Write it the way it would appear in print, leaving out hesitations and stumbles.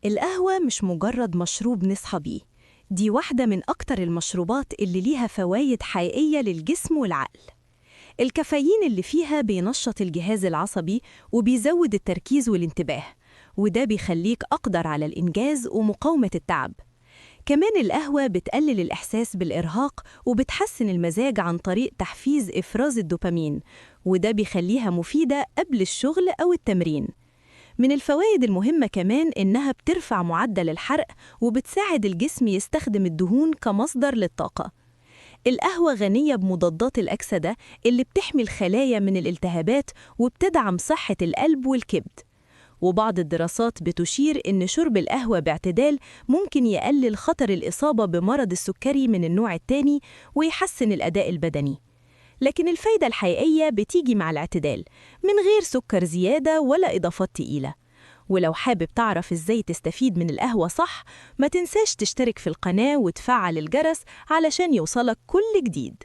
القهوة مش مجرد مشروب نصحى بيه، دي واحدة من أكتر المشروبات اللي ليها فوايد حقيقية للجسم والعقل. الكافيين اللي فيها بينشط الجهاز العصبي وبيزود التركيز والانتباه، وده بيخليك أقدر على الإنجاز ومقاومة التعب. كمان القهوة بتقلل الإحساس بالإرهاق وبتحسن المزاج عن طريق تحفيز إفراز الدوبامين، وده بيخليها مفيدة قبل الشغل أو التمرين. من الفوائد المهمة كمان إنها بترفع معدل الحرق وبتساعد الجسم يستخدم الدهون كمصدر للطاقة. القهوة غنية بمضادات الأكسدة اللي بتحمي الخلايا من الالتهابات وبتدعم صحة القلب والكبد. وبعض الدراسات بتشير إن شرب القهوة باعتدال ممكن يقلل خطر الإصابة بمرض السكري من النوع الثاني ويحسن الأداء البدني. لكن الفايدة الحقيقية بتيجي مع الاعتدال، من غير سكر زيادة ولا إضافات تقيلة. ولو حابب تعرف إزاي تستفيد من القهوة صح، ما تنساش تشترك في القناة وتفعل الجرس علشان يوصلك كل جديد.